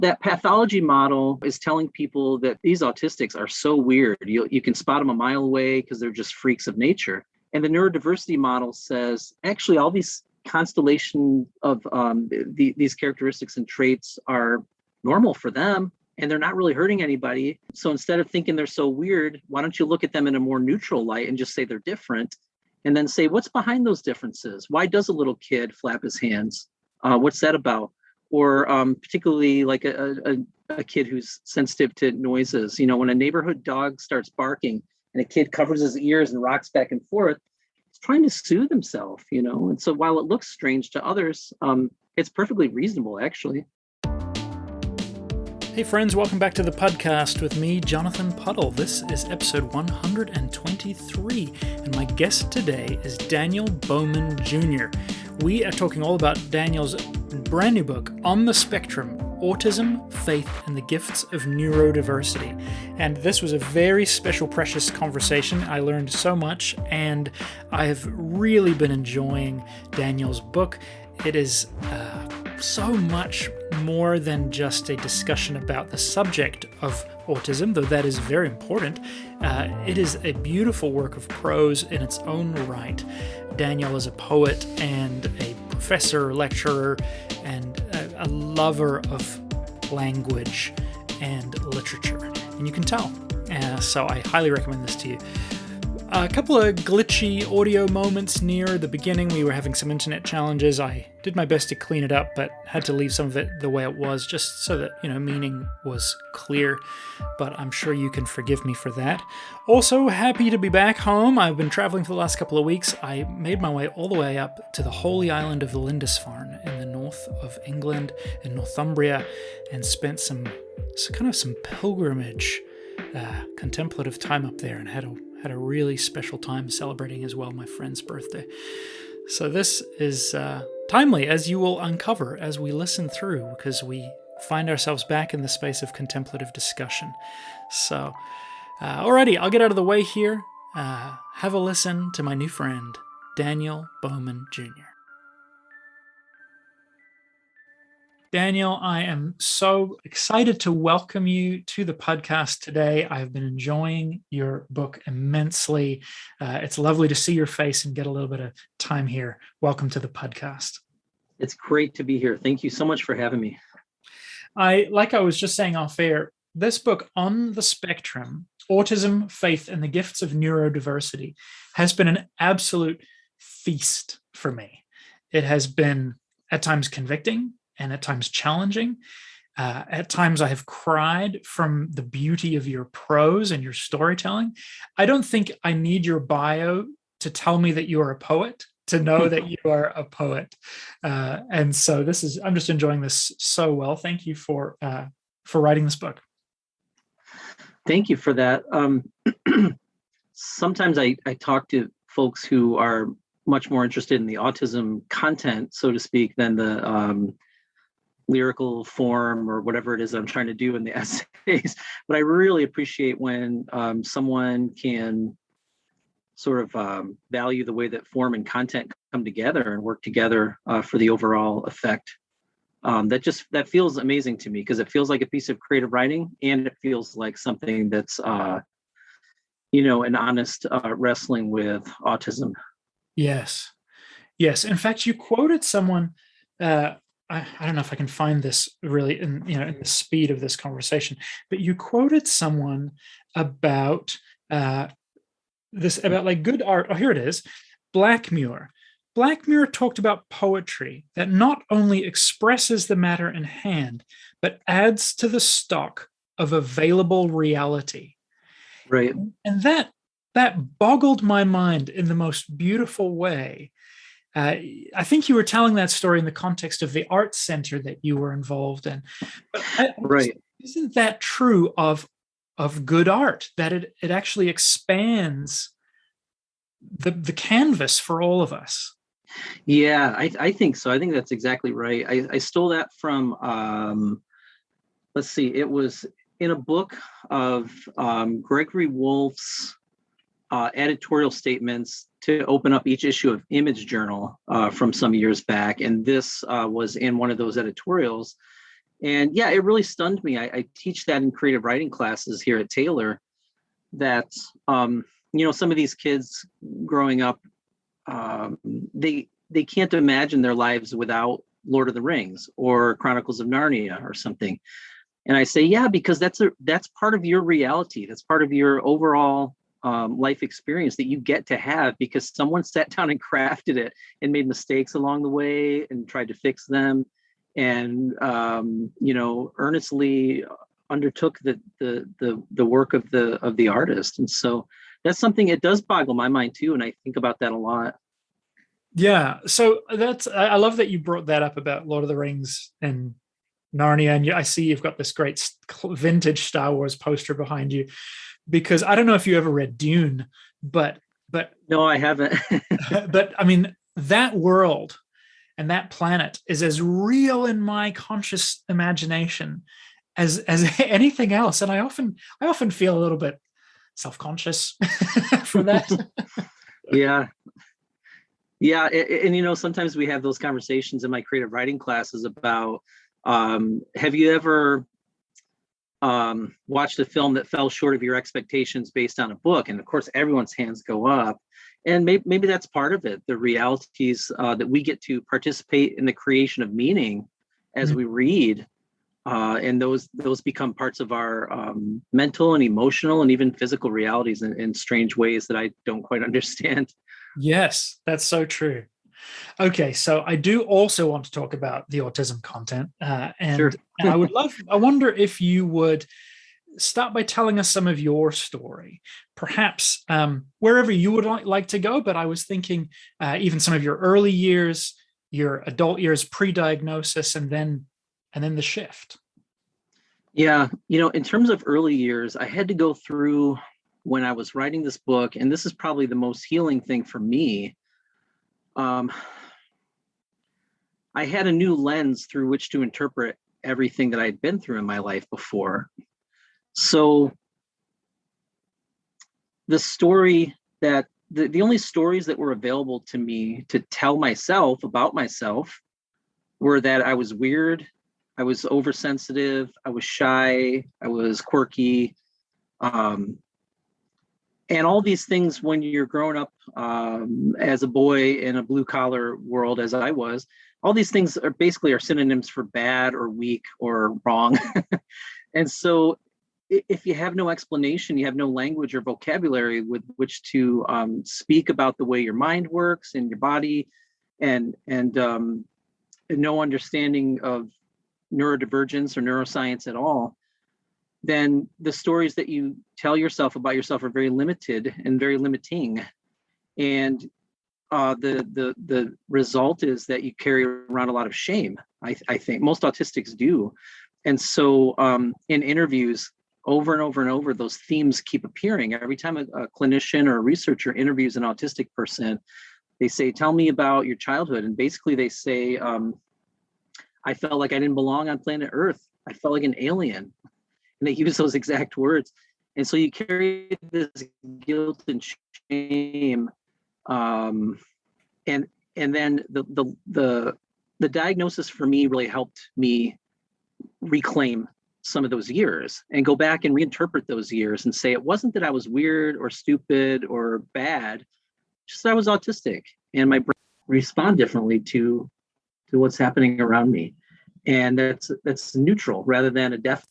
That pathology model is telling people that these autistics are so weird. You can spot them a mile away because they're just freaks of nature. And the neurodiversity model says, actually, all these constellation of these characteristics and traits are normal for them, and they're not really hurting anybody. So instead of thinking they're so weird, why don't you look at them in a more neutral light and just say they're different, and then say, what's behind those differences? Why does a little kid flap his hands? What's that about? Or particularly like a kid who's sensitive to noises. You know, when a neighborhood dog starts barking and a kid covers his ears and rocks back and forth, he's trying to soothe himself, you know? And so while it looks strange to others, it's perfectly reasonable, actually. Hey friends, welcome back to the podcast with me, Jonathan Puddle. This is episode 123, and my guest today is Daniel Bowman Jr. We are talking all about Daniel's brand new book, On the Spectrum, Autism, Faith, and the Gifts of Neurodiversity. And this was a very special, precious conversation. I learned so much, and I have really been enjoying Daniel's book. It is so much more than just a discussion about the subject of autism, though that is very important. It is a beautiful work of prose in its own right. Daniel is a poet and a professor, lecturer, and a lover of language and literature, and you can tell. So I highly recommend this to you. A couple of glitchy audio moments near the beginning. We were having some internet challenges. I did my best to clean it up, but had to leave some of it the way it was, just so that, meaning was clear. But I'm sure you can forgive me for that. Also, happy to be back home. I've been traveling for the last couple of weeks. I made my way all the way up to the holy island of Lindisfarne in the north of England, in Northumbria, and spent some pilgrimage, contemplative time up there, and had a really special time celebrating as well my friend's birthday. So this is timely, as you will uncover as we listen through, because we find ourselves back in the space of contemplative discussion. So, alrighty, I'll get out of the way here. Have a listen to my new friend, Daniel Bowman Jr. Daniel, I am so excited to welcome you to the podcast today. I've been enjoying your book immensely. It's lovely to see your face and get a little bit of time here. Welcome to the podcast. It's great to be here. Thank you so much for having me. Like I was just saying off air, this book, On the Spectrum, Autism, Faith, and the Gifts of Neurodiversity, has been an absolute feast for me. It has been at times convicting, and at times challenging. At times I have cried from the beauty of your prose and your storytelling. I don't think I need your bio to tell me that you are a poet, to know that you are a poet. And so I'm just enjoying this so well. Thank you for writing this book. Thank you for that. Sometimes I talk to folks who are much more interested in the autism content, so to speak, than the lyrical form or whatever it is I'm trying to do in the essays. But I really appreciate when someone can sort of value the way that form and content come together and work together for the overall effect. That feels amazing to me, because it feels like a piece of creative writing, and it feels like something that's an honest wrestling with autism. Yes. In fact, you quoted someone. I don't know if I can find this really in the speed of this conversation, but you quoted someone about like good art. Oh, here it is. Blackmure talked about poetry that not only expresses the matter in hand, but adds to the stock of available reality. Right. And that boggled my mind in the most beautiful way. I think you were telling that story in the context of the art center that you were involved in. But right. Isn't that true of good art, that it actually expands the canvas for all of us? Yeah, I think so. I think that's exactly right. I stole that from, let's see, it was in a book of Gregory Wolf's editorial statements to open up each issue of Image Journal from some years back. And this was in one of those editorials. And yeah, it really stunned me. I teach that in creative writing classes here at Taylor, that some of these kids growing up, they can't imagine their lives without Lord of the Rings or Chronicles of Narnia or something. And I say, yeah, because that's part of your reality. That's part of your overall life experience that you get to have, because someone sat down and crafted it and made mistakes along the way and tried to fix them, and earnestly undertook the work of the artist. And so that's something, it does boggle my mind too, and I think about that a lot. Yeah, so I love that you brought that up about Lord of the Rings and Narnia, and I see you've got this great vintage Star Wars poster behind you, because I don't know if you ever read Dune, but no, I haven't. but I mean, that world and that planet is as real in my conscious imagination as anything else, and I often feel a little bit self-conscious for that. Yeah. And sometimes we have those conversations in my creative writing classes about, have you ever watched a film that fell short of your expectations based on a book? And of course, everyone's hands go up. And maybe that's part of it, the realities that we get to participate in the creation of meaning as we read. And those become parts of our mental and emotional and even physical realities in strange ways that I don't quite understand. Yes, that's so true. Okay, so I do also want to talk about the autism content, and Sure. I wonder if you would start by telling us some of your story, perhaps wherever you would like to go. But I was thinking even some of your early years, your adult years, pre-diagnosis, and then the shift. Yeah, in terms of early years, I had to go through, when I was writing this book, and this is probably the most healing thing for me. I had a new lens through which to interpret everything that I'd been through in my life before. So the story that the only stories that were available to me to tell myself about myself were that I was weird, I was oversensitive, I was shy, I was quirky. And all these things, when you're growing up as a boy in a blue collar world, as I was, all these things are basically synonyms for bad or weak or wrong. And so if you have no explanation, you have no language or vocabulary with which to speak about the way your mind works and your body, and no understanding of neurodivergence or neuroscience at all, then the stories that you tell yourself about yourself are very limited and very limiting. And the result is that you carry around a lot of shame. I think most autistics do. And so in interviews, over and over and over, those themes keep appearing. Every time a clinician or a researcher interviews an autistic person, they say, tell me about your childhood. And basically they say, I felt like I didn't belong on planet Earth. I felt like an alien. And they use those exact words. And so you carry this guilt and shame. And then the diagnosis for me really helped me reclaim some of those years and go back and reinterpret those years and say, it wasn't that I was weird or stupid or bad, just that I was autistic and my brain respond differently to what's happening around me. And that's neutral rather than a death.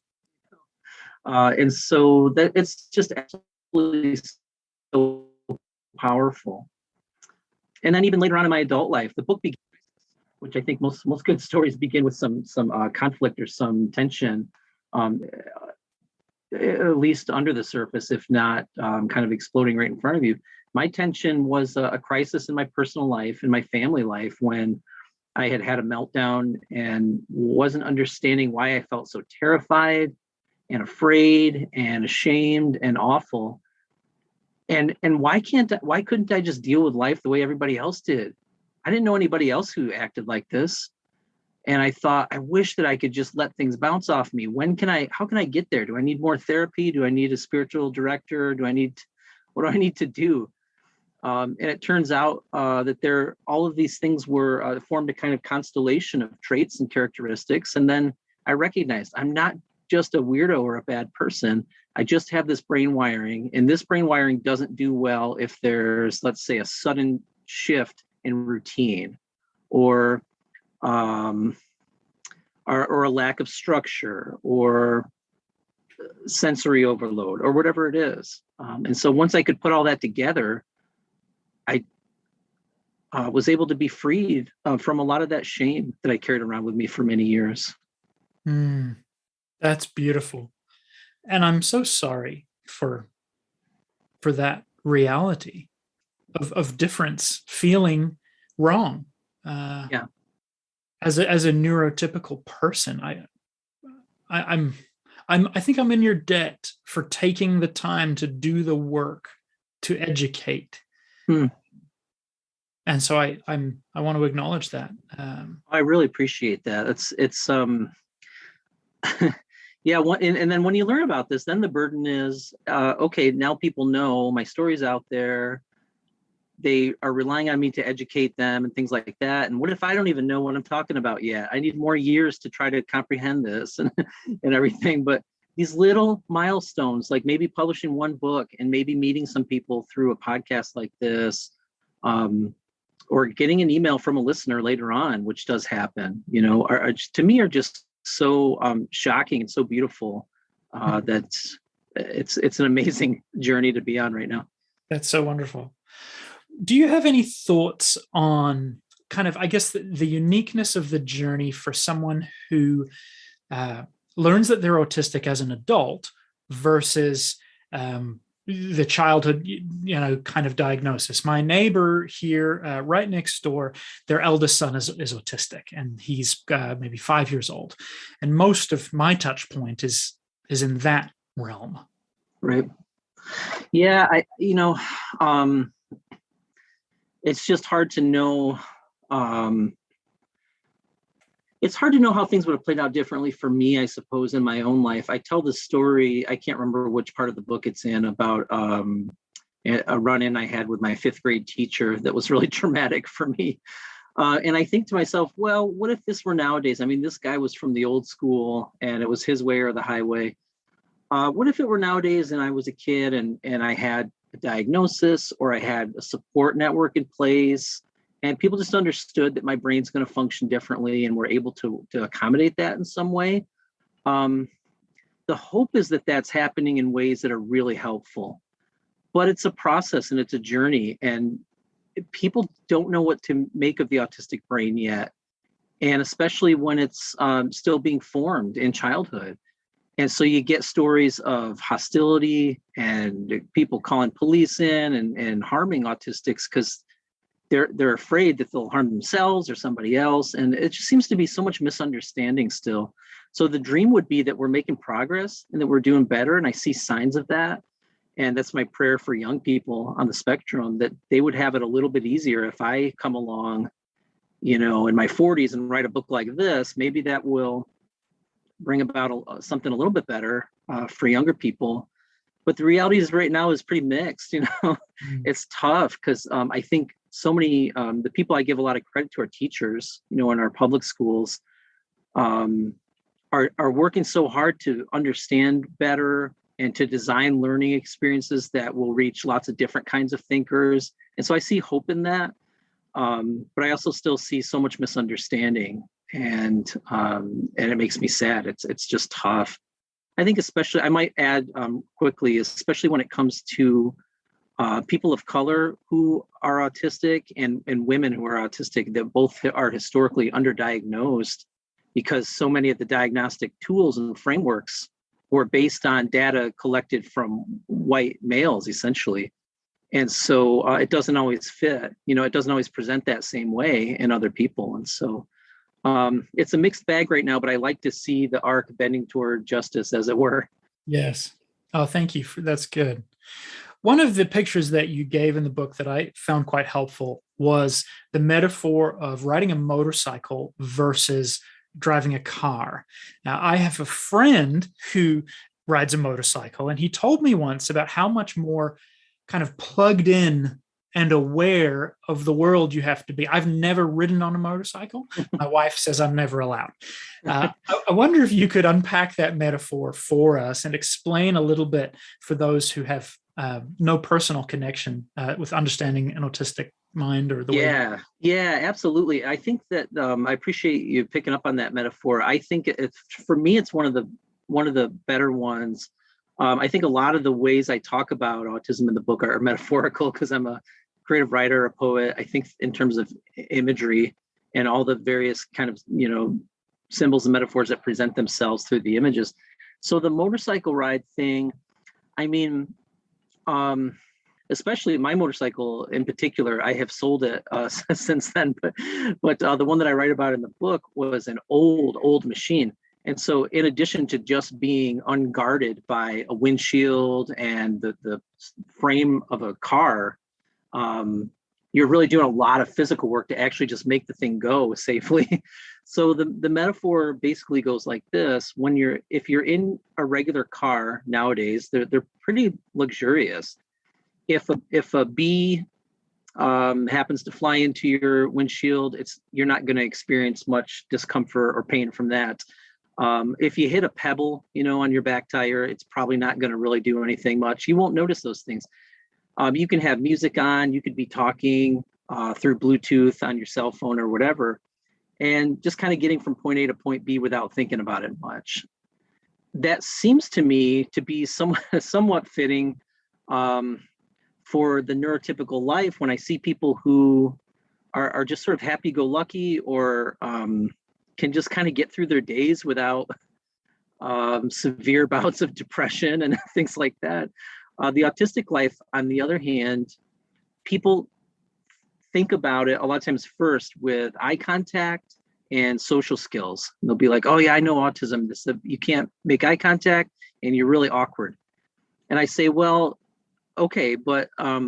And so that it's just absolutely so powerful. And then even later on in my adult life, the book begins, which I think most good stories begin with some conflict or some tension, at least under the surface, if not kind of exploding right in front of you. My tension was a crisis in my personal life, in my family life, when I had a meltdown and wasn't understanding why I felt so terrified and afraid and ashamed and awful. And why couldn't I just deal with life the way everybody else did? I didn't know anybody else who acted like this. And I thought, I wish that I could just let things bounce off me. How can I get there? Do I need more therapy? Do I need a spiritual director? What do I need to do? And it turns out that all of these things were formed a kind of constellation of traits and characteristics. And then I recognized I'm not just a weirdo or a bad person. I just have this brain wiring, and this brain wiring doesn't do well if there's, let's say, a sudden shift in routine, or or a lack of structure, or sensory overload, or whatever it is. And so once I could put all that together, I was able to be freed from a lot of that shame that I carried around with me for many years. That's beautiful. And I'm so sorry for that reality of difference, feeling wrong. Yeah. As a neurotypical person, I think I'm in your debt for taking the time to do the work to educate. And so I want to acknowledge that. I really appreciate that. It's yeah. And then when you learn about this, then the burden is, okay, now people know my story's out there. They are relying on me to educate them and things like that. And what if I don't even know what I'm talking about yet? I need more years to try to comprehend this and everything. But these little milestones, like maybe publishing one book and maybe meeting some people through a podcast like this, or getting an email from a listener later on, which does happen, are to me are just so shocking and so beautiful that it's an amazing journey to be on right now. That's so wonderful. Do you have any thoughts on kind of, I guess, the uniqueness of the journey for someone who learns that they're autistic as an adult versus the childhood, kind of diagnosis? My neighbor here, right next door, their eldest son is autistic, and he's maybe 5 years old. And most of my touch point is in that realm. Right. Yeah. It's just hard to know. It's hard to know how things would have played out differently for me, I suppose, in my own life. I tell this story, I can't remember which part of the book it's in, about a run-in I had with my 5th grade teacher that was really traumatic for me. And I think to myself, well, what if this were nowadays? I mean, this guy was from the old school, and it was his way or the highway. What if it were nowadays and I was a kid and I had a diagnosis, or I had a support network in place, and people just understood that my brain's going to function differently and were able to accommodate that in some way? The hope is that that's happening in ways that are really helpful, but it's a process and it's a journey, and people don't know what to make of the autistic brain yet, and especially when it's still being formed in childhood. And so you get stories of hostility and people calling police in and harming autistics because they're afraid that they'll harm themselves or somebody else. And it just seems to be so much misunderstanding still. So the dream would be that we're making progress and that we're doing better. And I see signs of that. And that's my prayer for young people on the spectrum, that they would have it a little bit easier. If I come along, in my 40s and write a book like this, maybe that will bring about something a little bit better for younger people. But the reality is right now is pretty mixed. It's tough because I think so many, the people I give a lot of credit to are teachers, in our public schools, are working so hard to understand better and to design learning experiences that will reach lots of different kinds of thinkers. And so I see hope in that. But I also still see so much misunderstanding, and it makes me sad. It's just tough. I think especially, I might add quickly, especially when it comes to people of color who are autistic and women who are autistic, that both are historically underdiagnosed because so many of the diagnostic tools and frameworks were based on data collected from white males, essentially. And so it doesn't always fit, it doesn't always present that same way in other people. And so it's a mixed bag right now, but I like to see the arc bending toward justice, as it were. Yes. Oh, thank you. That's good. One of the pictures that you gave in the book that I found quite helpful was the metaphor of riding a motorcycle versus driving a car. Now, I have a friend who rides a motorcycle, and he told me once about how much more kind of plugged in and aware of the world you have to be. I've never ridden on a motorcycle. My wife says I'm never allowed. I wonder if you could unpack that metaphor for us and explain a little bit for those who have no personal connection with understanding an autistic mind or the way. Yeah, absolutely. I think that I appreciate you picking up on that metaphor. I think for me, it's one of the better ones. I think a lot of the ways I talk about autism in the book are metaphorical because I'm a creative writer, a poet. I think in terms of imagery and all the various kind of, symbols and metaphors that present themselves through the images. So the motorcycle ride thing, I mean, especially my motorcycle in particular, I have sold it since then, but the one that I write about in the book was an old machine. And so in addition to just being unguarded by a windshield and the frame of a car, you're really doing a lot of physical work to actually just make the thing go safely. So the metaphor basically goes like this: if you're in a regular car nowadays, they're pretty luxurious. If a bee happens to fly into your windshield, you're not going to experience much discomfort or pain from that. If you hit a pebble, on your back tire, it's probably not going to really do anything much. You won't notice those things. You can have music on, you could be talking through Bluetooth on your cell phone or whatever, and just kind of getting from point A to point B without thinking about it much. That seems to me to be somewhat fitting for the neurotypical life when I see people who are just sort of happy-go-lucky or can just kind of get through their days without severe bouts of depression and things like that. The autistic life, on the other hand, people think about it a lot of times first with eye contact and social skills. And they'll be like, oh yeah, I know autism. You can't make eye contact and you're really awkward. And I say, well, okay, but a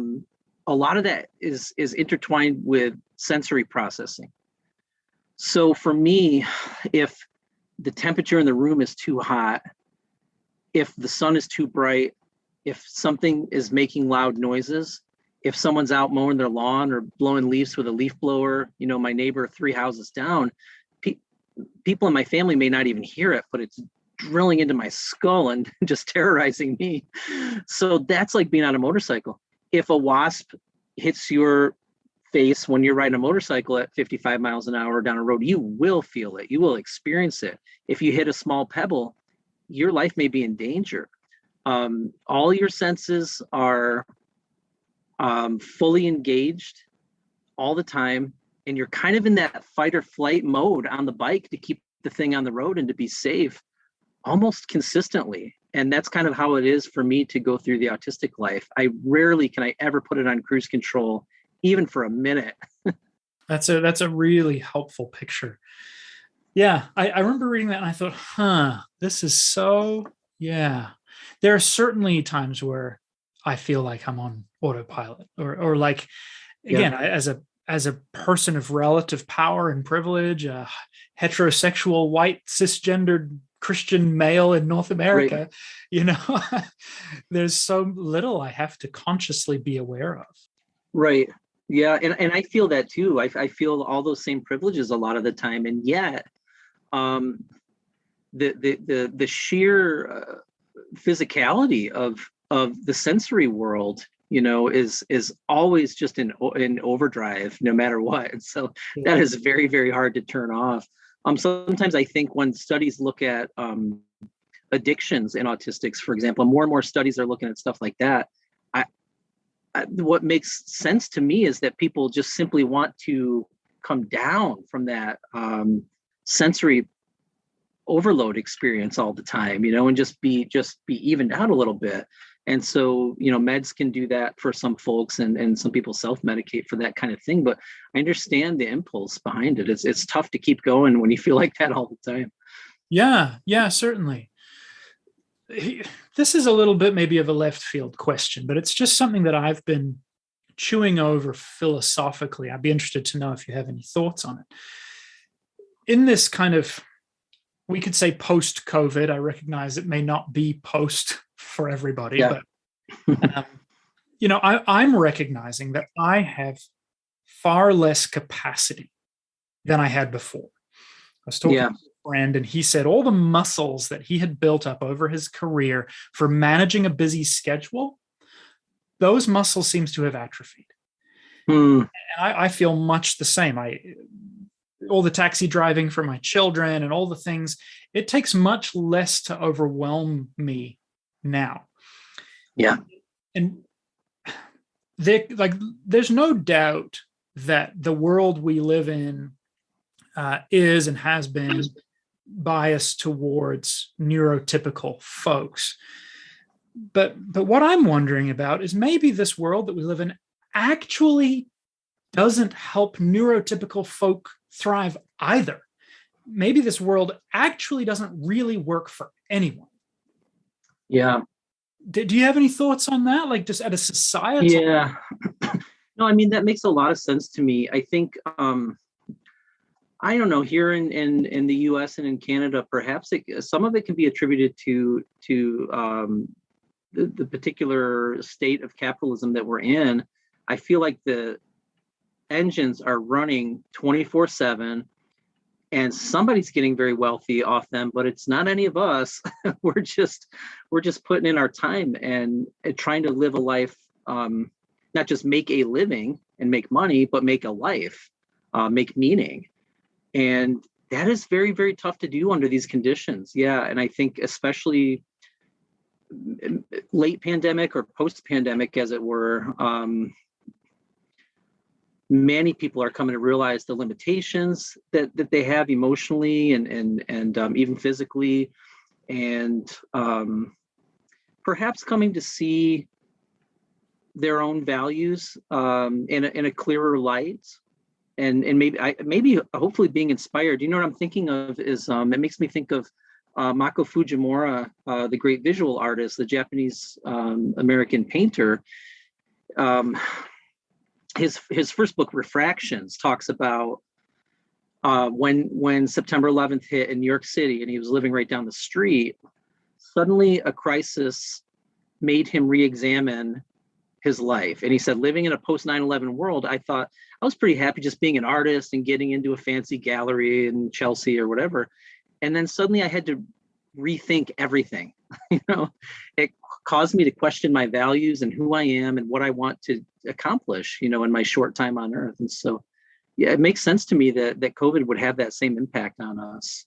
lot of that is intertwined with sensory processing. So for me, if the temperature in the room is too hot, if the sun is too bright, if something is making loud noises, if someone's out mowing their lawn or blowing leaves with a leaf blower, my neighbor 3 houses down, people in my family may not even hear it, but it's drilling into my skull and just terrorizing me. So that's like being on a motorcycle. If a wasp hits your face when you're riding a motorcycle at 55 miles an hour down a road, you will feel it. You will experience it. If you hit a small pebble, your life may be in danger. All your senses are fully engaged all the time, and you're kind of in that fight or flight mode on the bike to keep the thing on the road and to be safe almost consistently. And that's kind of how it is for me to go through the autistic life. I rarely can I ever put it on cruise control, even for a minute. That's a really helpful picture. Yeah, I remember reading that and I thought, this is so, yeah. There are certainly times where I feel like I'm on autopilot or like, again, as a person of relative power and privilege, a heterosexual, white, cisgendered Christian male in North America, right. There's so little I have to consciously be aware of. Right. Yeah. And I feel that too. I feel all those same privileges a lot of the time. And yet the sheer physicality of the sensory world, is always just in overdrive no matter what. And so that is very, very hard to turn off. Sometimes I think when studies look at addictions in autistics, for example, more and more studies are looking at stuff like that. What makes sense to me is that people just simply want to come down from that sensory overload experience all the time, and just be evened out a little bit. And so, meds can do that for some folks, and some people self-medicate for that kind of thing. But I understand the impulse behind it. It's tough to keep going when you feel like that all the time. Yeah, certainly. This is a little bit maybe of a left field question, but it's just something that I've been chewing over philosophically. I'd be interested to know if you have any thoughts on it. In this kind of, we could say post-COVID, I recognize it may not be post for everybody, but I'm recognizing that I have far less capacity than I had before. I was talking to a friend, and he said all the muscles that he had built up over his career for managing a busy schedule, those muscles seems to have atrophied. And I feel much the same. All the taxi driving for my children and all the things, it takes much less to overwhelm me now. Yeah. And there's no doubt that the world we live in is and has been biased towards neurotypical folks. But what I'm wondering about is maybe this world that we live in actually doesn't help neurotypical folk thrive either. Maybe this world actually doesn't really work for anyone. Yeah. Do you have any thoughts on that? Like just at a societal? Yeah. No, I mean, that makes a lot of sense to me. I think, I don't know, here in the US and in Canada, perhaps some of it can be attributed to the particular state of capitalism that we're in. I feel like the engines are running 24/7 and somebody's getting very wealthy off them, but it's not any of us. we're just putting in our time and trying to live a life, not just make a living and make money, but make a life, make meaning. And that is very, very tough to do under these conditions. Yeah. And I think especially late pandemic or post-pandemic, as it were, many people are coming to realize the limitations that they have emotionally and even physically, and perhaps coming to see their own values in a clearer light, and maybe hopefully being inspired. You know what I'm thinking of is it makes me think of Mako Fujimura, the great visual artist, the Japanese American painter. His first book, Refractions, talks about when September 11th hit in New York City and he was living right down the street, suddenly a crisis made him re-examine his life. And he said, living in a post 9/11 world, I thought I was pretty happy just being an artist and getting into a fancy gallery in Chelsea or whatever. And then suddenly I had to rethink everything. It caused me to question my values and who I am and what I want to accomplish, in my short time on Earth. And so, yeah, it makes sense to me that COVID would have that same impact on us.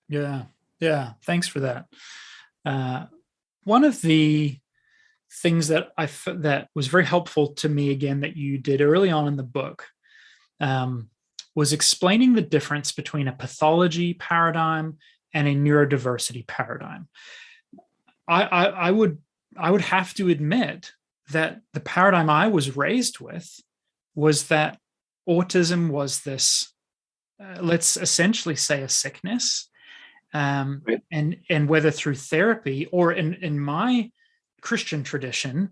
Yeah. Thanks for that. One of the things that that was very helpful to me, again, that you did early on in the book, was explaining the difference between a pathology paradigm and a neurodiversity paradigm. I would have to admit that the paradigm I was raised with was that autism was this, let's essentially say, a sickness, right. And whether through therapy or in my Christian tradition,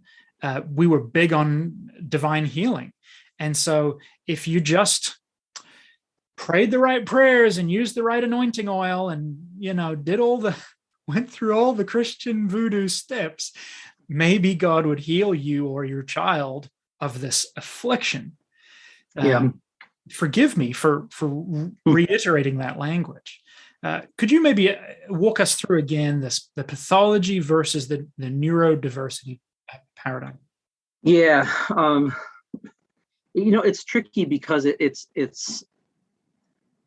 we were big on divine healing. And so if you just prayed the right prayers and used the right anointing oil and, went through all the Christian voodoo steps, maybe God would heal you or your child of this affliction. Forgive me for reiterating that language. Could you maybe walk us through again the pathology versus the neurodiversity paradigm? Yeah. It's tricky because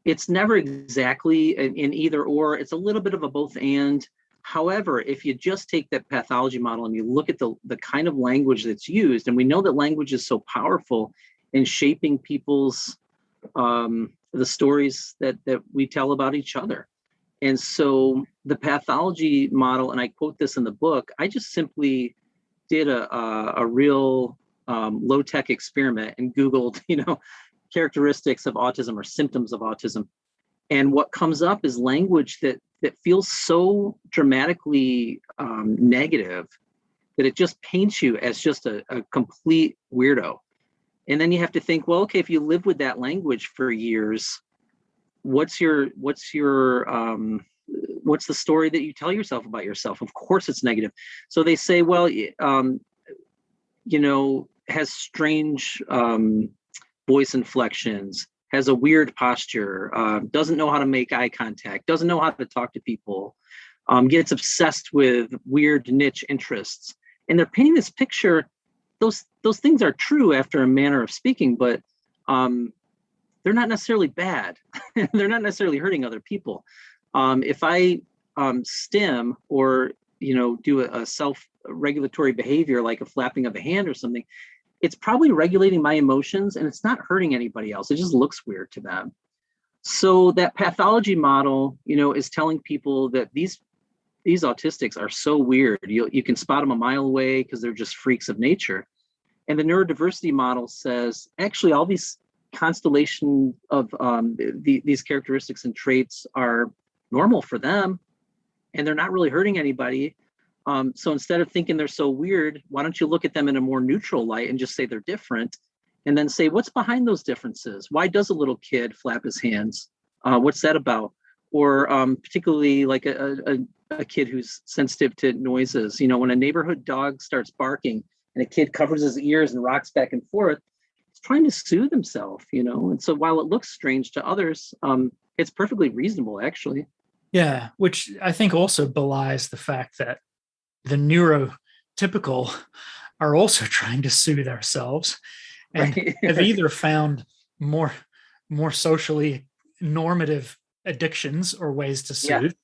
it's never exactly in either or. It's a little bit of a both and. However, if you just take that pathology model and you look at the kind of language that's used, and we know that language is so powerful in shaping people's the stories that we tell about each other. And so the pathology model, and I quote this in the book, I just simply did a real low-tech experiment and Googled, characteristics of autism or symptoms of autism. And what comes up is language that feels so dramatically negative that it just paints you as just a complete weirdo. And then you have to think, well, okay, if you live with that language for years, what's the story that you tell yourself about yourself? Of course it's negative. So they say, well, has strange voice inflections, has a weird posture, doesn't know how to make eye contact, doesn't know how to talk to people, gets obsessed with weird niche interests. And they're painting this picture. Those things are true after a manner of speaking, but they're not necessarily bad. They're not necessarily hurting other people. If I stim or do a self-regulatory behavior like a flapping of a hand or something, it's probably regulating my emotions and it's not hurting anybody else. It just looks weird to them. So that pathology model, is telling people that these autistics are so weird. You can spot them a mile away because they're just freaks of nature. And the neurodiversity model says, actually, all these constellation of these characteristics and traits are normal for them, and they're not really hurting anybody. So instead of thinking they're so weird, why don't you look at them in a more neutral light and just say they're different, and then say, what's behind those differences? Why does a little kid flap his hands? What's that about? Or particularly like a kid who's sensitive to noises. When a neighborhood dog starts barking and a kid covers his ears and rocks back and forth, he's trying to soothe himself, And so while it looks strange to others, it's perfectly reasonable, actually. Yeah, which I think also belies the fact that the neurotypical are also trying to soothe ourselves and Right. have either found more socially normative addictions or ways to soothe,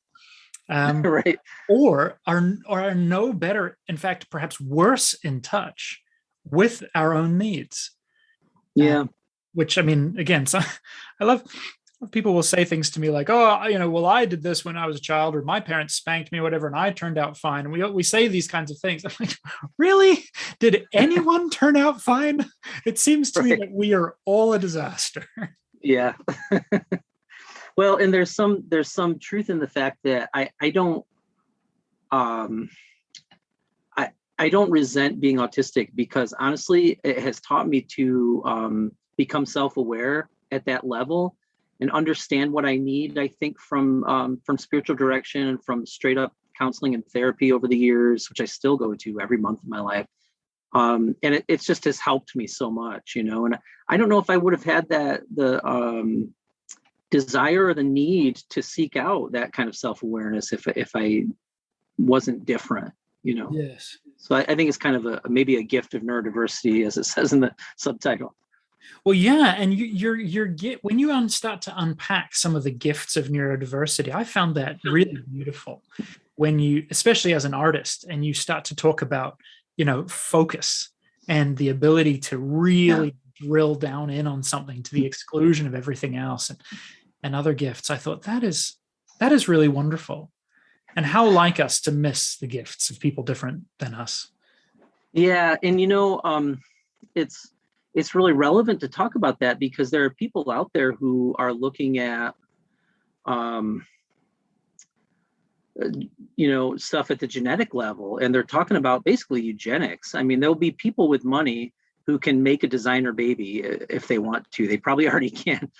Right. or are no better, in fact, perhaps worse in touch with our own needs. Yeah. Which, I mean, again, so I love people will say things to me like, oh, well, I did this when I was a child, or my parents spanked me, whatever, and I turned out fine. And we say these kinds of things. I'm like, really? Did anyone turn out fine? It seems to me that we are all a disaster. Yeah. Well, and there's some truth in the fact that I don't resent being autistic, because honestly, it has taught me to become self-aware at that level and understand what I need. I think from spiritual direction and from straight up counseling and therapy over the years, which I still go to every month of my life. And it's just has helped me so much, and I don't know if I would have had the desire or the need to seek out that kind of self-awareness if I wasn't different, Yes. So I think it's kind of maybe a gift of neurodiversity, as it says in the subtitle. Well, yeah, and when you start to unpack some of the gifts of neurodiversity, I found that really beautiful. When you, especially as an artist, and you start to talk about, focus and the ability to really drill down in on something to the exclusion of everything else, and other gifts, I thought that is really wonderful. And how like us to miss the gifts of people different than us. Yeah, and it's really relevant to talk about that, because there are people out there who are looking at stuff at the genetic level, and they're talking about basically eugenics. I mean, there'll be people with money who can make a designer baby if they want to. They probably already can.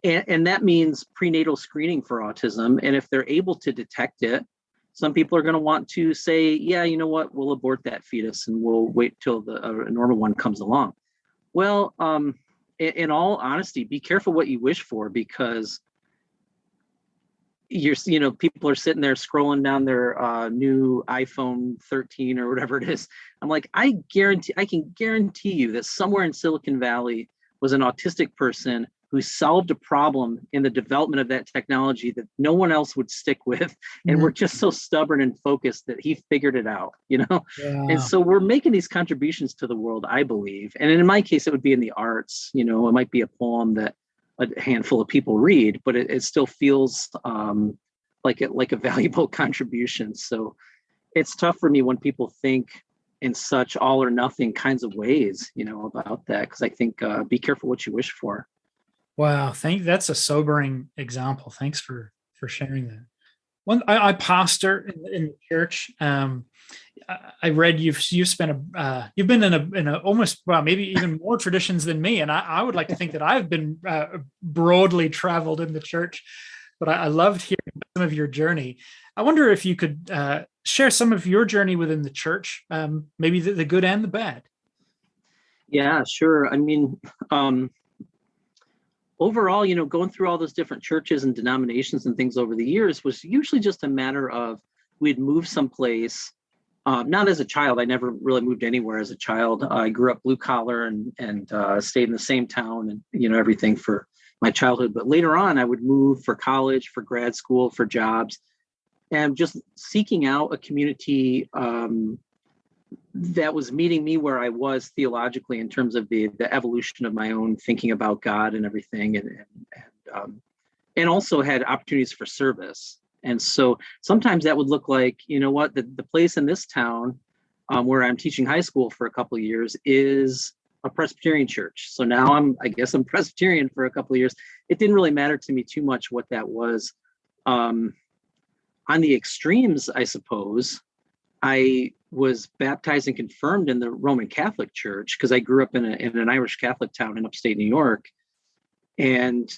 And that means prenatal screening for autism. And if they're able to detect it, some people are going to want to say, yeah, you know what, we'll abort that fetus and we'll wait till a normal one comes along. Well, in all honesty, be careful what you wish for, because people are sitting there scrolling down their new iPhone 13 or whatever it is. I'm like, I can guarantee you that somewhere in Silicon Valley was an autistic person who solved a problem in the development of that technology that no one else would stick with. And we're just so stubborn and focused that he figured it out, Yeah. And so we're making these contributions to the world, I believe. And in my case, it would be in the arts. It might be a poem that a handful of people read, but it still feels like a valuable contribution. So it's tough for me when people think in such all or nothing kinds of ways, about that, because I think be careful what you wish for. Wow, that's a sobering example. Thanks for sharing that. I pastor in the church. I read you've been in a almost, well, maybe even more traditions than me, and I would like to think that I've been broadly traveled in the church. But I loved hearing some of your journey. I wonder if you could share some of your journey within the church, maybe the good and the bad. Yeah, sure. I mean, overall, going through all those different churches and denominations and things over the years was usually just a matter of we'd move someplace. Not as a child. I never really moved anywhere as a child. I grew up blue collar and stayed in the same town and, everything for my childhood. But later on, I would move for college, for grad school, for jobs, and just seeking out a community that was meeting me where I was theologically in terms of the evolution of my own thinking about God and everything, and also had opportunities for service. And so sometimes that would look like, the place in this town where I'm teaching high school for a couple of years is a Presbyterian church. So now I'm Presbyterian for a couple of years. It didn't really matter to me too much what that was. On the extremes, I suppose, I was baptized and confirmed in the Roman Catholic Church because I grew up in an Irish Catholic town in upstate New York. And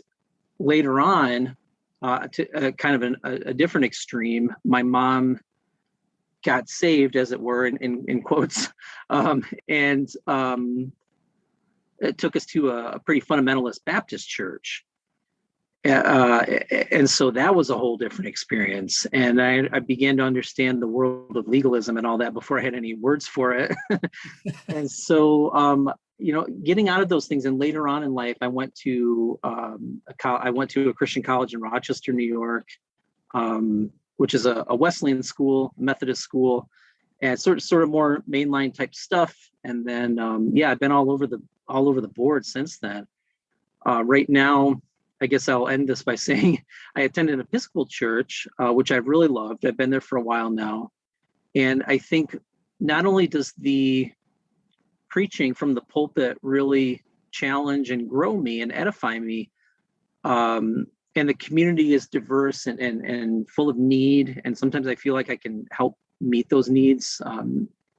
later on, to kind of a different extreme, my mom got saved, as it were, in quotes, and it took us to a pretty fundamentalist Baptist church. And so that was a whole different experience. And I began to understand the world of legalism and all that before I had any words for it. And so, getting out of those things. And later on in life, I went to a Christian college in Rochester, New York, which is a Wesleyan school, Methodist school, and sort of more mainline type stuff. And then, I've been all over the board since then. Right now, I guess I'll end this by saying I attend an Episcopal church, which I've really loved. I've been there for a while now. And I think not only does the preaching from the pulpit really challenge and grow me and edify me, and the community is diverse and full of need. And sometimes I feel like I can help meet those needs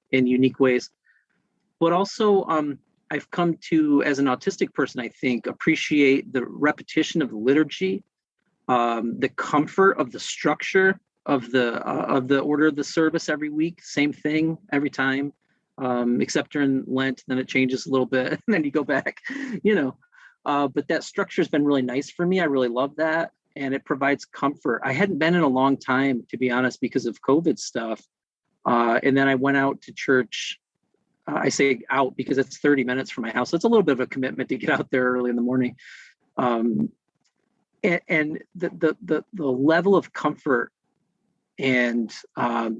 in unique ways. But also, I've come to, as an autistic person, I think, appreciate the repetition of the liturgy, the comfort of the structure of the order of the service every week, same thing every time, except during Lent, then it changes a little bit, and then you go back, but that structure has been really nice for me. I really love that, and it provides comfort. I hadn't been in a long time, to be honest, because of COVID stuff, and then I went out to church. I say out because it's 30 minutes from my house. So it's a little bit of a commitment to get out there early in the morning. And the level of comfort and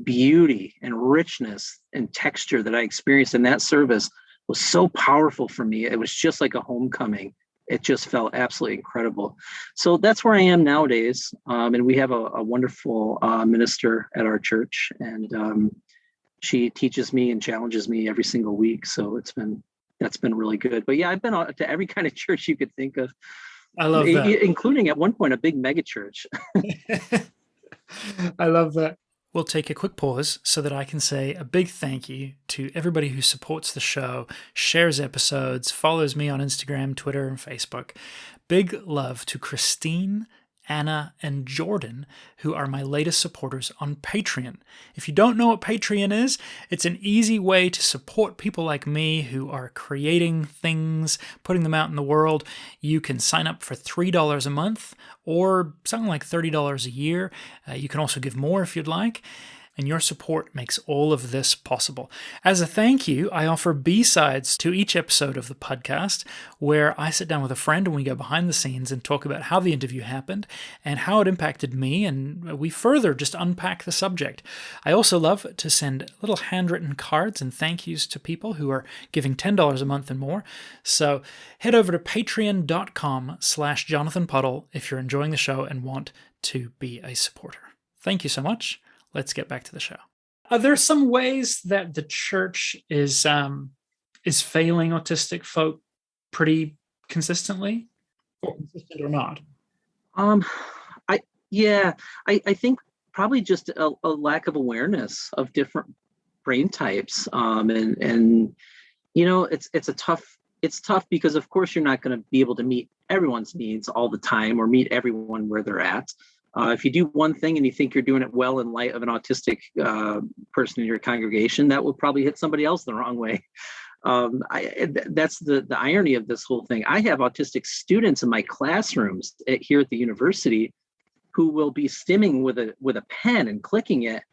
beauty and richness and texture that I experienced in that service was so powerful for me. It was just like a homecoming. It just felt absolutely incredible. So that's where I am nowadays. And we have a wonderful minister at our church, and she teaches me and challenges me every single week. So that's been really good. But yeah, I've been to every kind of church you could think of. I love that. Including at one point a big mega church. I love that. We'll take a quick pause so that I can say a big thank you to everybody who supports the show, shares episodes, follows me on Instagram, Twitter, and Facebook. Big love to Christine, Anna, and Jordan, who are my latest supporters on Patreon. If you don't know what Patreon is, it's an easy way to support people like me who are creating things, putting them out in the world. You can sign up for $3 a month or something like $30 a year. You can also give more if you'd like. And your support makes all of this possible. As a thank you, I offer B-sides to each episode of the podcast, where I sit down with a friend and we go behind the scenes and talk about how the interview happened and how it impacted me, and we further just unpack the subject. I also love to send little handwritten cards and thank yous to people who are giving $10 a month and more. So head over to patreon.com/Jonathan Puddle if you're enjoying the show and want to be a supporter. Thank you so much. Let's get back to the show. Are there some ways that the church is failing autistic folk pretty consistently, or consistent or not? I think probably just a lack of awareness of different brain types. And it's tough because of course you're not going to be able to meet everyone's needs all the time or meet everyone where they're at. If you do one thing and you think you're doing it well in light of an autistic person in your congregation, that will probably hit somebody else the wrong way. That's the irony of this whole thing. I have autistic students in my classrooms here at the university who will be stimming with a pen and clicking it.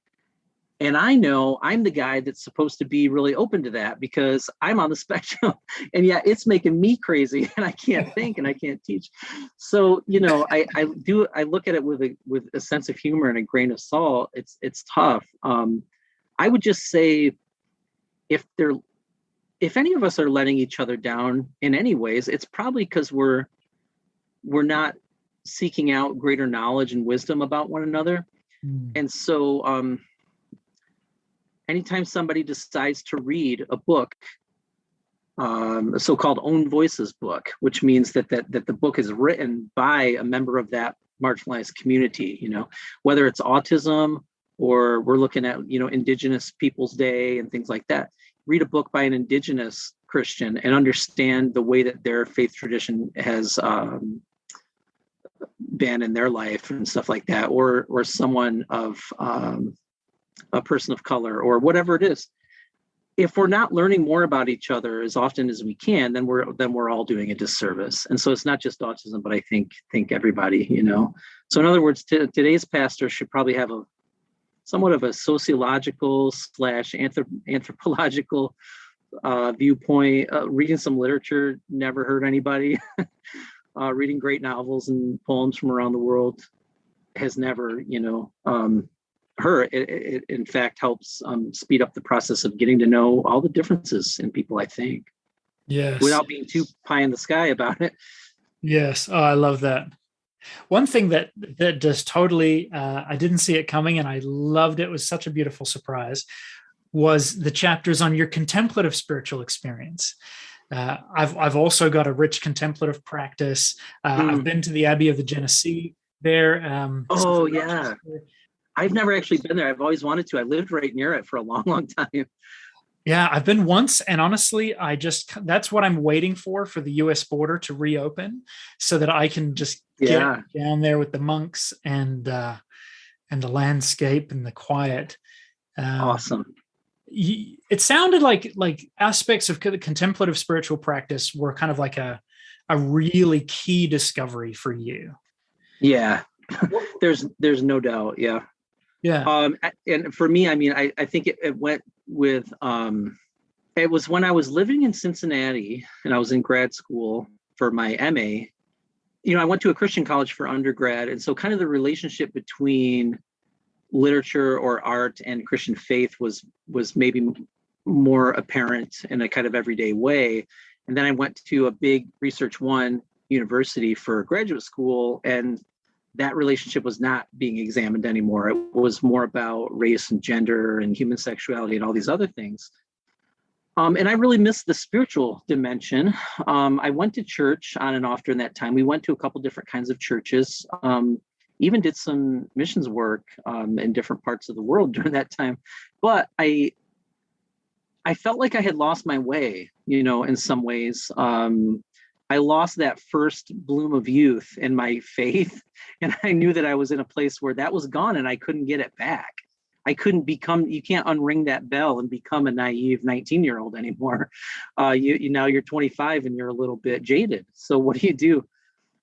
And I know I'm the guy that's supposed to be really open to that because I'm on the spectrum, and yet it's making me crazy, and I can't think and I can't teach. So, I look at it with a sense of humor and a grain of salt. It's tough. I would just say if any of us are letting each other down in any ways, it's probably because we're not seeking out greater knowledge and wisdom about one another. And so, anytime somebody decides to read a book, a so-called own voices book, which means that the book is written by a member of that marginalized community, whether it's autism or we're looking at, Indigenous Peoples Day and things like that. Read a book by an Indigenous Christian and understand the way that their faith tradition has been in their life and stuff like that, or someone of a person of color or whatever it is. If we're not learning more about each other as often as we can, then we're all doing a disservice. And so it's not just autism, but I think everybody, So in other words, today's pastor should probably have somewhat of a sociological / anthropological viewpoint. Reading some literature never hurt anybody. Reading great novels and poems from around the world has never, hurt. It in fact helps speed up the process of getting to know all the differences in people, I think. Yes. Without being too pie in the sky about it. Yes. Oh, I love that. One thing that just totally, I didn't see it coming and I loved it. It was such a beautiful surprise, was the chapters on your contemplative spiritual experience. I've also got a rich contemplative practice. I've been to the Abbey of the Genesee there. Yeah. I've never actually been there. I've always wanted to. I lived right near it for a long, long time. Yeah, I've been once, and honestly, that's what I'm waiting for the U.S. border to reopen so that I can just get down there with the monks and the landscape and the quiet. Awesome. It sounded like aspects of the contemplative spiritual practice were kind of like a really key discovery for you. Yeah, there's no doubt. Yeah. Yeah. And for me, I mean, I think it went with, it was when I was living in Cincinnati and I was in grad school for my MA. I went to a Christian college for undergrad. And so kind of the relationship between literature or art and Christian faith was maybe more apparent in a kind of everyday way. And then I went to a big Research One university for graduate school, and that relationship was not being examined anymore. It was more about race and gender and human sexuality and all these other things. And I really missed the spiritual dimension. I went to church on and off during that time. We went to a couple different kinds of churches, even did some missions work in different parts of the world during that time. But I felt like I had lost my way, in some ways. I lost that first bloom of youth in my faith. And I knew that I was in a place where that was gone and I couldn't get it back. You can't unring that bell and become a naive 19-year-old anymore. Now you're 25 and you're a little bit jaded. So what do?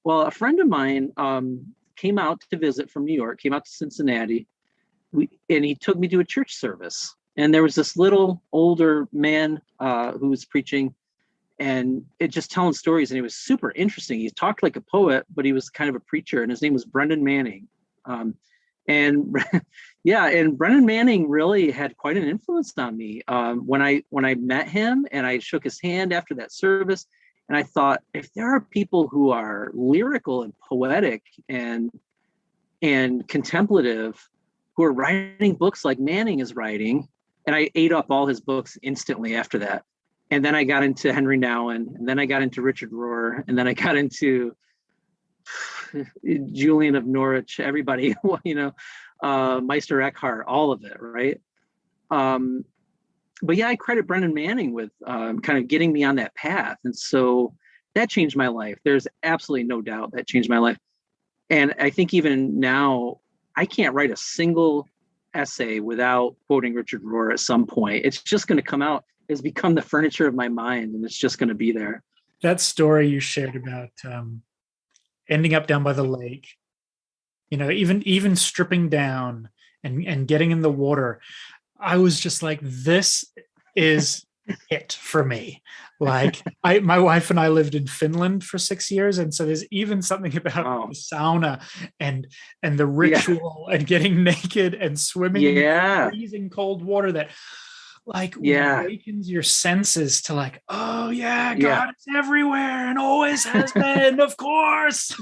Well, a friend of mine came out to visit from New York, came out to Cincinnati, and he took me to a church service. And there was this little older man who was preaching, and it just telling stories, and he was super interesting. He talked like a poet, but he was kind of a preacher, and his name was Brendan Manning. And Brendan Manning really had quite an influence on me. When I met him and I shook his hand after that service, and I thought, if there are people who are lyrical and poetic and contemplative who are writing books like Manning is writing, and I ate up all his books instantly after that. And then I got into Henry Nouwen, and then I got into Richard Rohr, and then I got into Julian of Norwich, everybody, Meister Eckhart, all of it, right? But yeah, I credit Brendan Manning with kind of getting me on that path. And so that changed my life. There's absolutely no doubt that changed my life. And I think even now, I can't write a single essay without quoting Richard Rohr at some point. It's just going to come out. It's become the furniture of my mind, and it's just going to be there. That story you shared about ending up down by the lake, even stripping down and getting in the water, I was just like, this is it for me. Like my wife and I lived in Finland for 6 years. And so there's even something about the sauna and the ritual and getting naked and swimming in freezing cold water that wakens your senses to like, oh yeah, God is everywhere and always has been, of course.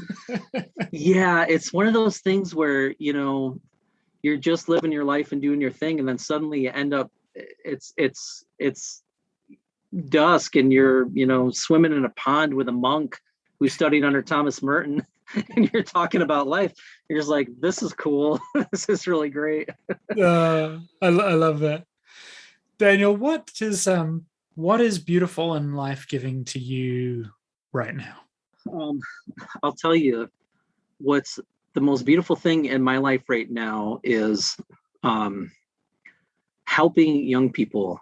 Yeah, it's one of those things where, you're just living your life and doing your thing, and then suddenly you end up, it's dusk and you're, swimming in a pond with a monk who studied under Thomas Merton, and you're talking about life. You're just like, this is cool. This is really great. I love that. Daniel, what is beautiful and life-giving to you right now? I'll tell you, what's the most beautiful thing in my life right now is helping young people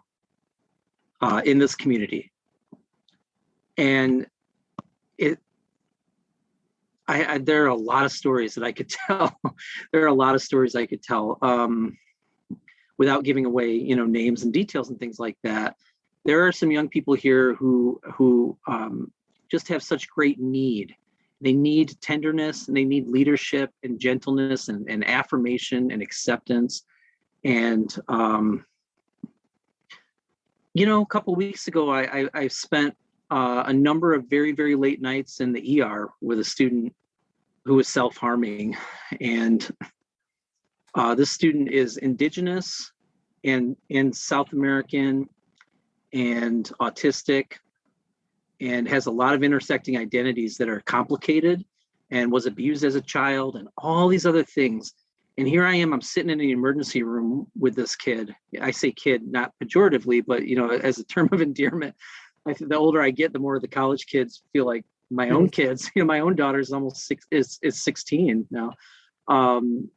in this community. And there are a lot of stories that I could tell. There are a lot of stories I could tell without giving away, names and details and things like that. There are some young people here who just have such great need. They need tenderness, and they need leadership and gentleness and affirmation and acceptance. And, a couple of weeks ago, I spent a number of very, very late nights in the ER with a student who was self-harming. And this student is Indigenous and South American and autistic, and has a lot of intersecting identities that are complicated, and was abused as a child and all these other things. And here I am, I'm sitting in an emergency room with this kid. I say kid, not pejoratively, but, as a term of endearment. I think the older I get, the more the college kids feel like my own kids. My own daughter is almost is 16 now. And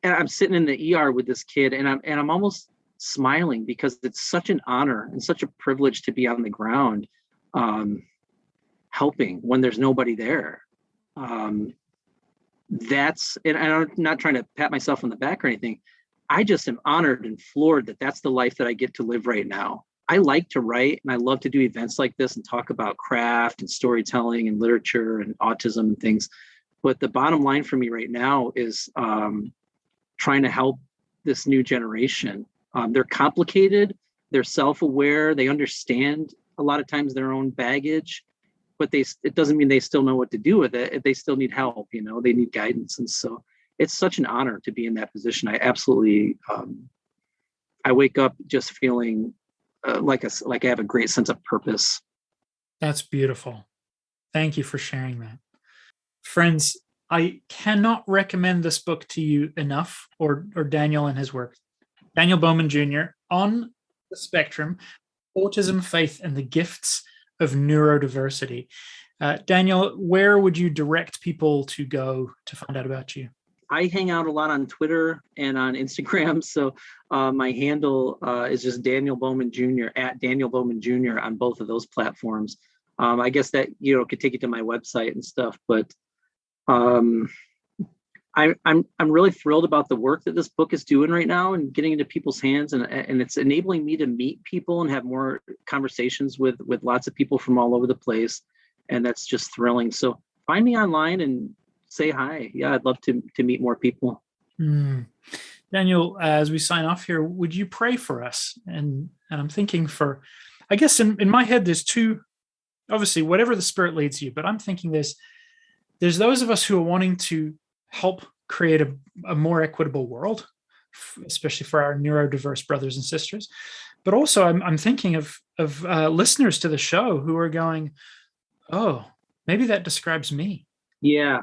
I'm sitting in the ER with this kid, and I'm almost smiling because it's such an honor and such a privilege to be on the ground helping when there's nobody there. And I'm not trying to pat myself on the back or anything. I just am honored and floored that that's the life that I get to live right now. I like to write, and I love to do events like this and talk about craft and storytelling and literature and autism and things. But the bottom line for me right now is trying to help this new generation. They're complicated, they're self-aware, they understand a lot of times their own baggage, but it doesn't mean they still know what to do with it. They still need help, they need guidance. And so it's such an honor to be in that position. I absolutely, I wake up just feeling like I have a great sense of purpose. That's beautiful. Thank you for sharing that. Friends, I cannot recommend this book to you enough, or Daniel and his work. Daniel Bowman Jr., On the Spectrum, Autism, Faith, and the Gifts of Neurodiversity. Daniel, where would you direct people to go to find out about you? I hang out a lot on Twitter and on Instagram. So my handle is just Daniel Bowman Jr. at Daniel Bowman Jr. on both of those platforms. I guess that, could take you to my website and stuff, but I'm really thrilled about the work that this book is doing right now and getting into people's hands, and it's enabling me to meet people and have more conversations with lots of people from all over the place, and that's just thrilling. So find me online and say hi. Yeah, I'd love to meet more people. Daniel, as we sign off here, would you pray for us? And I'm thinking I guess in my head there's two, obviously whatever the Spirit leads you, but I'm thinking there's those of us who are wanting to help create a more equitable world, especially for our neurodiverse brothers and sisters. But also I'm thinking of listeners to the show who are going, oh, maybe that describes me. Yeah.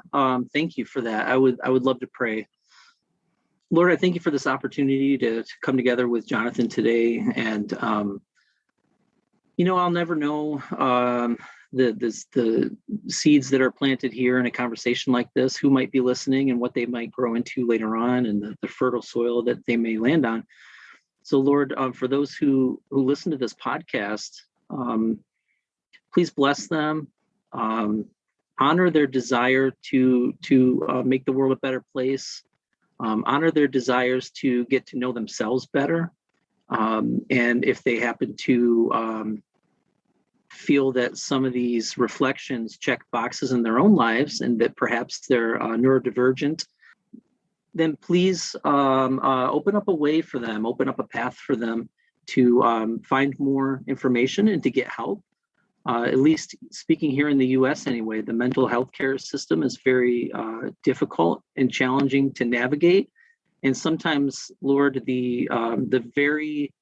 Thank you for that. I would love to pray. Lord, I thank you for this opportunity to come together with Jonathan today. And, I'll never know the seeds that are planted here in a conversation like this, who might be listening and what they might grow into later on, and the fertile soil that they may land on. So Lord, for those who listen to this podcast, please bless them, honor their desire to make the world a better place, honor their desires to get to know themselves better. And if they happen to feel that some of these reflections check boxes in their own lives and that perhaps they're neurodivergent, then please open up a way for them, open up a path for them to find more information and to get help. At least speaking here in the US anyway, the mental health care system is very difficult and challenging to navigate. And sometimes, Lord, the very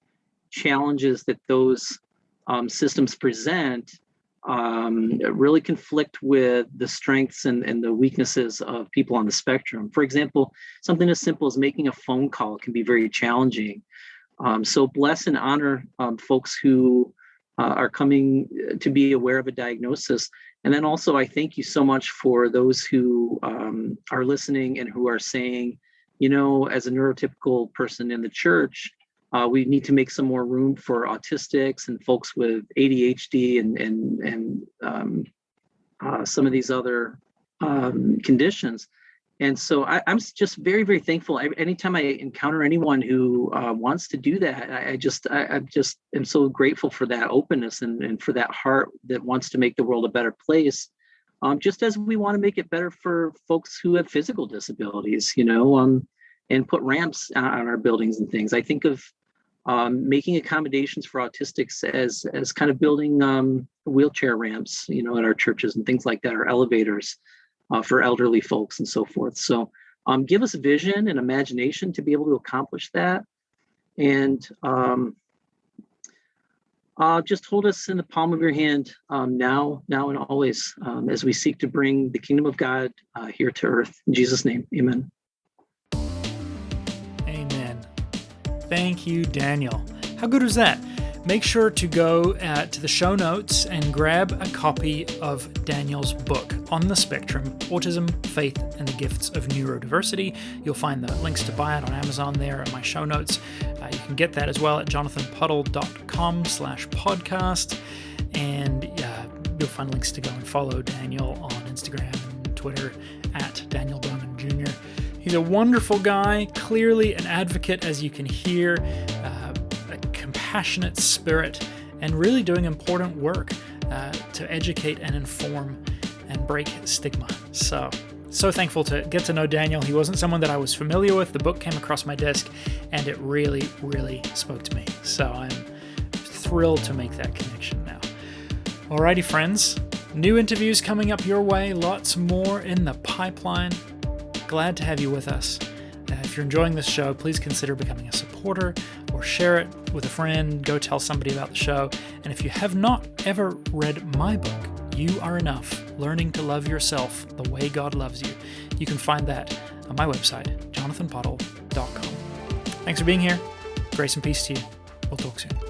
challenges that those systems present really conflict with the strengths and the weaknesses of people on the spectrum. For example, something as simple as making a phone call can be very challenging. So bless and honor folks who are coming to be aware of a diagnosis. And then also, I thank you so much for those who are listening and who are saying, as a neurotypical person in the church, we need to make some more room for autistics and folks with ADHD and some of these other conditions. And so I'm just very, very thankful. Anytime I encounter anyone who wants to do that, I just am so grateful for that openness and for that heart that wants to make the world a better place. Just as we want to make it better for folks who have physical disabilities, and put ramps on our buildings and things. I think of making accommodations for autistics as kind of building wheelchair ramps, at our churches and things like that, or elevators for elderly folks and so forth. So give us vision and imagination to be able to accomplish that. And just hold us in the palm of your hand now and always as we seek to bring the kingdom of God here to earth. In Jesus' name, amen. Amen. Thank you, Daniel. How good was that? Make sure to go to the show notes and grab a copy of Daniel's book, On the Spectrum, Autism, Faith, and the Gifts of Neurodiversity. You'll find the links to buy it on Amazon there in my show notes. You can get that as well at jonathanpuddle.com/podcast. And you'll find links to go and follow Daniel on Instagram and Twitter at Daniel Bowman Jr. He's a wonderful guy, clearly an advocate, as you can hear, a compassionate spirit, and really doing important work to educate and inform and break stigma. So thankful to get to know Daniel. He wasn't someone that I was familiar with. The book came across my desk, and it really, really spoke to me. So I'm thrilled to make that connection now. Alrighty, friends. New interviews coming up your way. Lots more in the pipeline. Glad to have you with us. If you're enjoying this show, please consider becoming a supporter or share it with a friend. Go tell somebody about the show. And if you have not ever read my book, You Are Enough, Learning to Love Yourself the Way God Loves You, you can find that on my website, jonathanpuddle.com. Thanks for being here. Grace and peace to you. We'll talk soon.